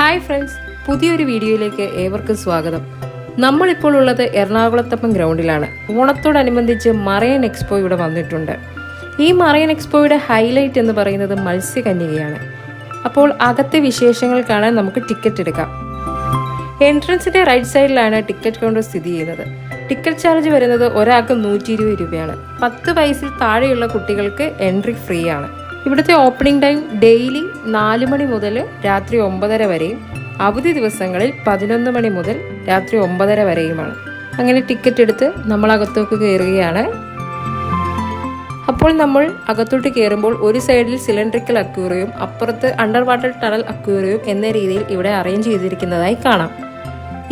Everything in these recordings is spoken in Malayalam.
ഹായ് ഫ്രണ്ട്സ്, പുതിയൊരു വീഡിയോയിലേക്ക് ഏവർക്കും സ്വാഗതം. നമ്മളിപ്പോൾ ഉള്ളത് എറണാകുളത്തപ്പം ഗ്രൗണ്ടിലാണ്. ഓണത്തോടനുബന്ധിച്ച് മറൈൻ എക്സ്പോ ഇവിടെ വന്നിട്ടുണ്ട്. ഈ മറൈൻ എക്സ്പോയുടെ ഹൈലൈറ്റ് എന്ന് പറയുന്നത് മത്സ്യകന്യകയാണ്. അപ്പോൾ അകത്തെ വിശേഷങ്ങൾ കാണാൻ നമുക്ക് ടിക്കറ്റ് എടുക്കാം. എൻട്രൻസിന്റെ റൈറ്റ് സൈഡിലാണ് ടിക്കറ്റ് കൗണ്ടർ സ്ഥിതി ചെയ്യുന്നത്. ടിക്കറ്റ് ചാർജ് വരുന്നത് ഒരാൾക്ക് 120 രൂപയാണ്. 10 വയസ്സിൽ താഴെയുള്ള കുട്ടികൾക്ക് എൻട്രി ഫ്രീ ആണ്. ഇവിടുത്തെ ഓപ്പണിംഗ് ടൈം ഡെയിലി 4 മണി മുതൽ രാത്രി 9:30 വരെയും അവധി ദിവസങ്ങളിൽ 11 മണി മുതൽ രാത്രി 9:30 വരെയുമാണ്. അങ്ങനെ ടിക്കറ്റ് എടുത്ത് നമ്മൾ അകത്തോട്ട് കയറുകയാണ്. അപ്പോൾ നമ്മൾ അകത്തോട്ട് കയറുമ്പോൾ ഒരു സൈഡിൽ സിലിണ്ടറിക്കൽ അക്വേറിയവും അപ്പുറത്ത് അണ്ടർ വാട്ടർ ടണൽ അക്വേറിയവും എന്ന രീതിയിൽ ഇവിടെ അറേഞ്ച് ചെയ്തിരിക്കുന്നതായി കാണാം.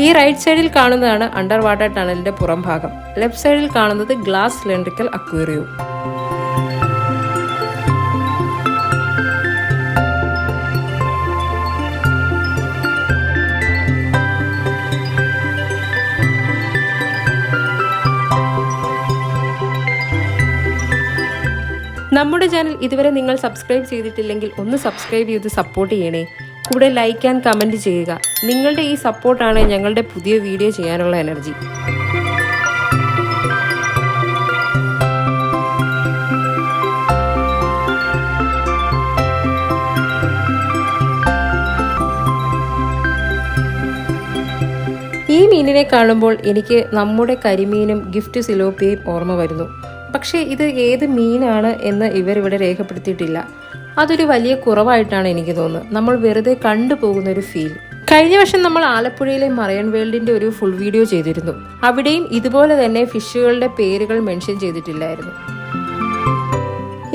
ഈ റൈറ്റ് സൈഡിൽ കാണുന്നതാണ് അണ്ടർ വാട്ടർ ടണലിന്റെ പുറം ഭാഗം. ലെഫ്റ്റ് സൈഡിൽ കാണുന്നത് ഗ്ലാസ് സിലിണ്ടറിക്കൽ അക്വേറിയവും. നമ്മുടെ ചാനൽ ഇതുവരെ നിങ്ങൾ സബ്സ്ക്രൈബ് ചെയ്തിട്ടില്ലെങ്കിൽ ഒന്ന് സബ്സ്ക്രൈബ് ചെയ്ത് സപ്പോർട്ട് ചെയ്യണേ. കൂടെ ലൈക്ക് ആൻഡ് കമൻറ്റ് ചെയ്യുക. നിങ്ങളുടെ ഈ സപ്പോർട്ടാണ് ഞങ്ങളുടെ പുതിയ വീഡിയോ ചെയ്യാനുള്ള എനർജി. ഈ മീനിനെ കാണുമ്പോൾ എനിക്ക് നമ്മുടെ കരിമീനും ഗിഫ്റ്റ് സിലോപ്പിയയും ഓർമ്മ വരുന്നു. പക്ഷേ ഇത് ഏത് മീനാണ് എന്ന് ഇവരിവിടെ രേഖപ്പെടുത്തിയിട്ടില്ല. അതൊരു വലിയ കുറവായിട്ടാണ് എനിക്ക് തോന്നുന്നത്. നമ്മൾ വെറുതെ കണ്ടുപോകുന്ന ഒരു ഫീൽ. കഴിഞ്ഞ വർഷം നമ്മൾ ആലപ്പുഴയിലെ മറൈൻ വേൾഡിന്റെ ഒരു ഫുൾ വീഡിയോ ചെയ്തിരുന്നു. അവിടെയും ഇതുപോലെ തന്നെ ഫിഷുകളുടെ പേരുകൾ മെൻഷൻ ചെയ്തിട്ടില്ലായിരുന്നു.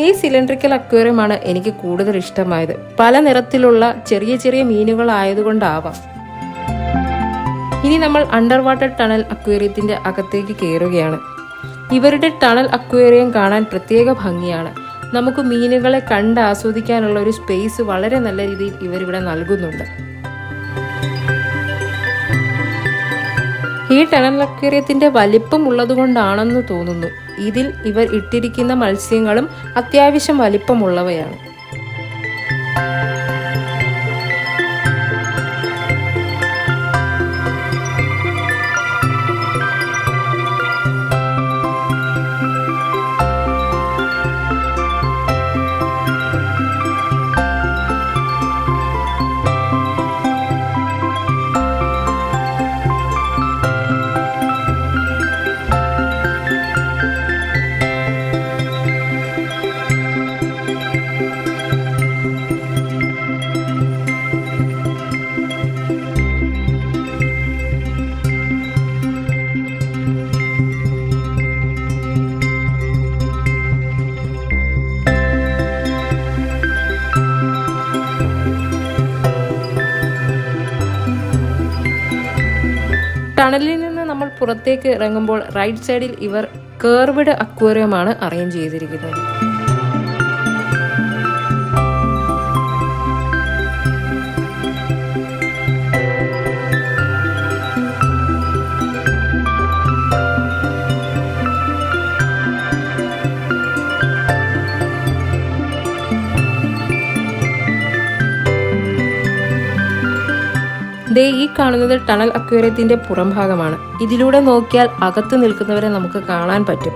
ഈ സിലിണ്ടറിക്കൽ അക്വേറിയമാണ് എനിക്ക് കൂടുതൽ ഇഷ്ടമായത്. പല നിറത്തിലുള്ള ചെറിയ ചെറിയ മീനുകൾ ആയതുകൊണ്ടാവാം. ഇനി നമ്മൾ അണ്ടർ വാട്ടർ ടണൽ അക്വേറിയത്തിന്റെ അകത്തേക്ക് കയറുകയാണ്. ഇവരുടെ ടണൽ അക്വേറിയം കാണാൻ പ്രത്യേക ഭംഗിയാണ്. നമുക്ക് മീനുകളെ കണ്ട് ആസ്വദിക്കാനുള്ള ഒരു സ്പേസ് വളരെ നല്ല രീതിയിൽ ഇവരിവിടെ നൽകുന്നുണ്ട്. ഈ ടണൽ അക്വേറിയത്തിന്റെ വലിപ്പം ഉള്ളതുകൊണ്ടാണെന്ന് തോന്നുന്നു. ഇതിൽ ഇവർ ഇട്ടിരിക്കുന്ന മത്സ്യങ്ങളും അത്യാവശ്യം വലിപ്പമുള്ളവയാണ്. ടണലിൽ നിന്ന് നമ്മൾ പുറത്തേക്ക് ഇറങ്ങുമ്പോൾ റൈറ്റ് സൈഡിൽ ഇവർ കേർവ്ഡ് അക്വേറിയമാണ് അറേഞ്ച് ചെയ്തിരിക്കുന്നത്. ഈ കാണുന്നത് ടണൽ അക്വേറിയത്തിന്റെ പുറം ഭാഗമാണ്. ഇതിലൂടെ നോക്കിയാൽ അകത്ത് നിൽക്കുന്നവരെ നമുക്ക് കാണാൻ പറ്റും.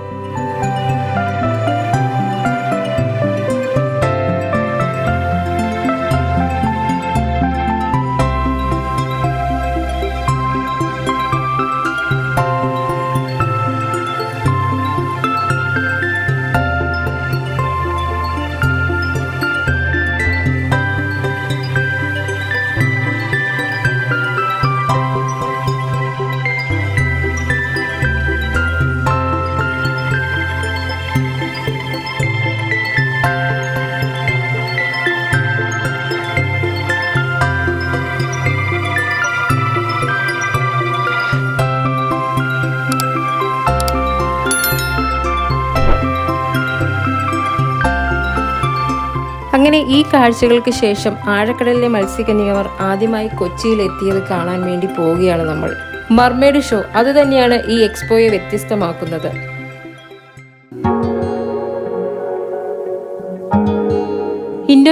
അങ്ങനെ ഈ കാഴ്ചകൾക്ക് ശേഷം ആഴക്കടലിലെ മത്സ്യകന്യകർ ആദ്യമായി കൊച്ചിയിൽ എത്തിയത് കാണാൻ വേണ്ടി പോവുകയാണ് നമ്മൾ. മർമെയ്ഡ് ഷോ അത് തന്നെയാണ് ഈ എക്സ്പോയെ വ്യത്യസ്തമാക്കുന്നത്.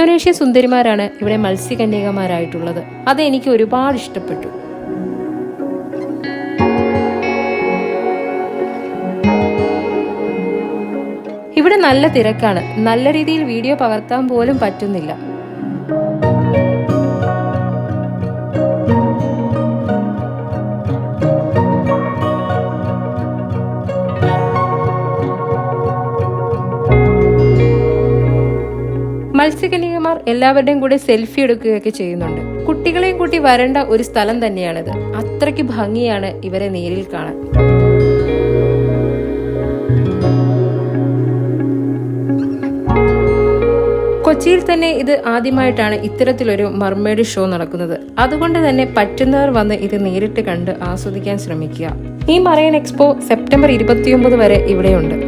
ഇന്തോനേഷ്യൻ സുന്ദരിമാരാണ് ഇവിടെ മത്സ്യകന്യകമാരായിട്ടുള്ളത്. അത് എനിക്ക് ഒരുപാട് ഇഷ്ടപ്പെട്ടു. ഇവിടെ നല്ല തിരക്കാണ്. നല്ല രീതിയിൽ വീഡിയോ പകർത്താൻ പോലും പറ്റുന്നില്ല. മത്സ്യകന്യകമാർ എല്ലാവരുടെയും കൂടെ സെൽഫി എടുക്കുകയൊക്കെ ചെയ്യുന്നുണ്ട്. കുട്ടികളെയും കൂട്ടി വരേണ്ട ഒരു സ്ഥലം തന്നെയാണിത്. അത്രയ്ക്ക് ഭംഗിയാണ് ഇവരെ നേരിൽ കാണാൻ. കൊച്ചിയിൽ തന്നെ ഇത് ആദ്യമായിട്ടാണ് ഇത്തരത്തിലൊരു മർമെയ്ഡ് ഷോ നടക്കുന്നത്. അതുകൊണ്ട് തന്നെ പറ്റുന്നവർ വന്ന് ഇത് നേരിട്ട് കണ്ട് ആസ്വദിക്കാൻ ശ്രമിക്കുക. ഈ മറൈൻ എക്സ്പോ സെപ്റ്റംബർ 29 വരെ ഇവിടെയുണ്ട്.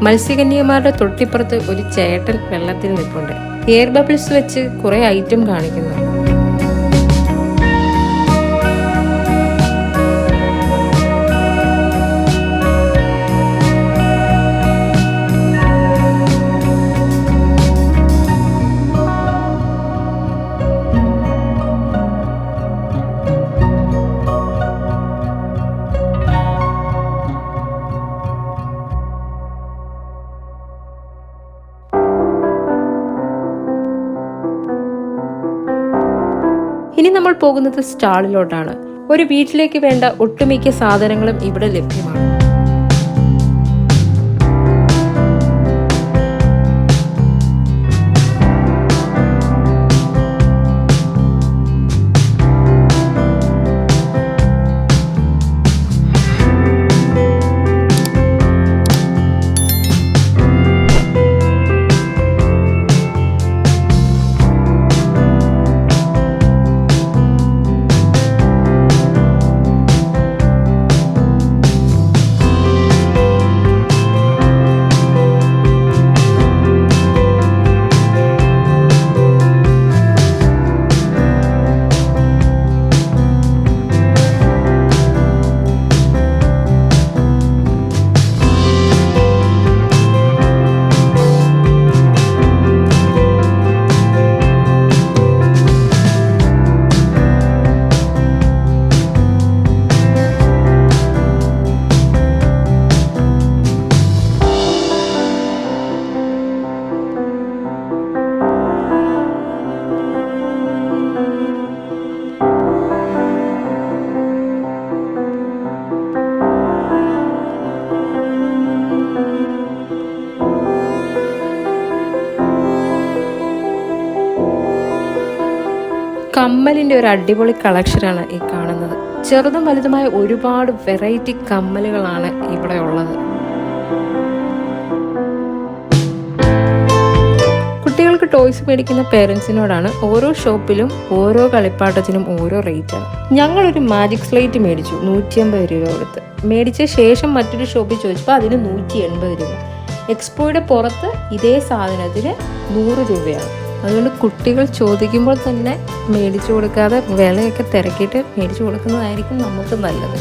മത്സ്യകന്യകമാരുടെ തൊട്ടിപ്പുറത്ത് ഒരു ചേട്ടൻ വെള്ളത്തിൽ നിൽപ്പുണ്ട്. എയർ ബബിൾസ് വെച്ച് കുറെ ഐറ്റം കാണിക്കുന്നു. ഇനി നമ്മൾ പോകുന്നത് സ്റ്റാളിലോട്ടാണ്. ഒരു വീട്ടിലേക്ക് വേണ്ട ഒട്ടുമിക്ക സാധനങ്ങളും ഇവിടെ ലഭ്യമാണ്. കമ്മലിന്റെ ഒരു അടിപൊളി കളക്ഷനാണ് ഈ കാണുന്നത്. ചെറുതും വലുതുമായ ഒരുപാട് വെറൈറ്റി കമ്മലുകളാണ് ഇവിടെ ഉള്ളത്. കുട്ടികൾക്ക് ടോയ്സ് മേടിക്കുന്ന പേരൻസിനോടാണ് ഓരോ ഷോപ്പിലും ഓരോ കളിപ്പാട്ടത്തിനും ഓരോ റേറ്റാണ്. ഞങ്ങളൊരു മാജിക് സ്ലേറ്റ് മേടിച്ചു 150 രൂപ കൊടുത്ത്. മേടിച്ച ശേഷം മറ്റൊരു ഷോപ്പിൽ ചോദിച്ചപ്പോൾ അതിന് 180 രൂപ. എക്സ്പോയുടെ പുറത്ത് ഇതേ സാധനത്തിന് 100 രൂപയാണ്. അതുകൊണ്ട് കുട്ടികൾ ചോദിക്കുമ്പോൾ തന്നെ മേടിച്ചു കൊടുക്കാതെ വിലയൊക്കെ തിരക്കിയിട്ട് മേടിച്ചു കൊടുക്കുന്നതായിരിക്കും നമുക്ക് നല്ലത്.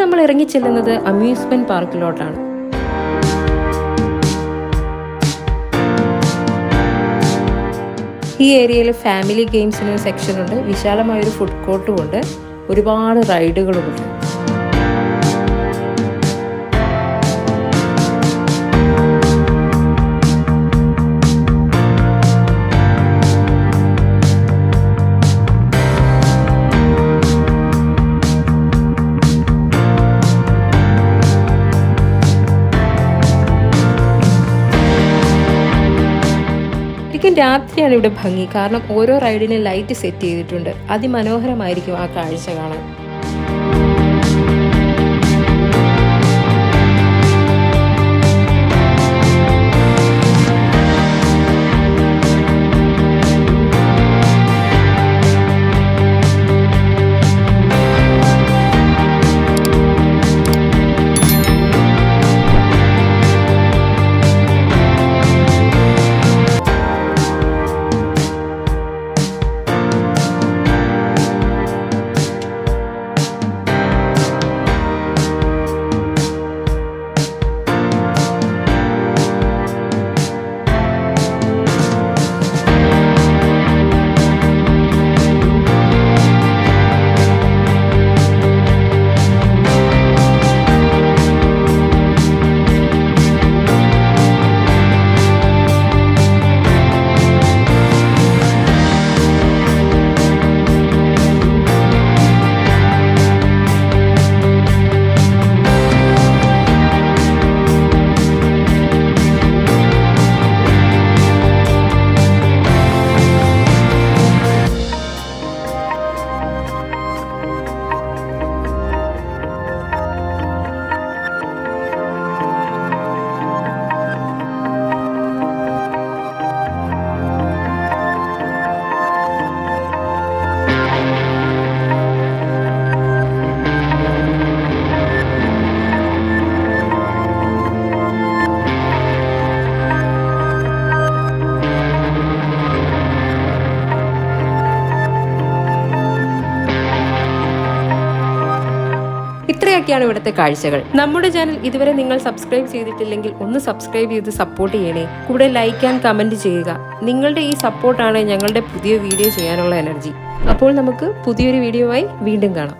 നമ്മൾ ഇറങ്ങിച്ചെല്ലുന്നത് അമ്യൂസ്മെന്റ് പാർക്കിലോട്ടാണ്. ഈ ഏരിയയിൽ ഫാമിലി ഗെയിംസിന് സെക്ഷൻ ഉണ്ട്, വിശാലമായൊരു ഫുഡ് കോർട്ടും ഉണ്ട്, ഒരുപാട് റൈഡുകളുമുണ്ട്. ശരിക്കും രാത്രിയാണ് ഇവിടെ ഭംഗി, കാരണം ഓരോ റൈഡിനും ലൈറ്റ് സെറ്റ് ചെയ്തിട്ടുണ്ട്. അതിമനോഹരമായിരിക്കും ആ കാഴ്ച കാണാൻ. ഇത്രയൊക്കെയാണ് ഇവിടുത്തെ കാഴ്ചകൾ. നമ്മുടെ ചാനൽ ഇതുവരെ നിങ്ങൾ സബ്സ്ക്രൈബ് ചെയ്തിട്ടില്ലെങ്കിൽ ഒന്ന് സബ്സ്ക്രൈബ് ചെയ്ത് സപ്പോർട്ട് ചെയ്യണേ. കൂടെ ലൈക്ക് ആൻഡ് കമന്റ് ചെയ്യുക. നിങ്ങളുടെ ഈ സപ്പോർട്ടാണ് ഞങ്ങളുടെ പുതിയ വീഡിയോ ചെയ്യാനുള്ള എനർജി. അപ്പോൾ നമുക്ക് പുതിയൊരു വീഡിയോ ആയി വീണ്ടും കാണാം.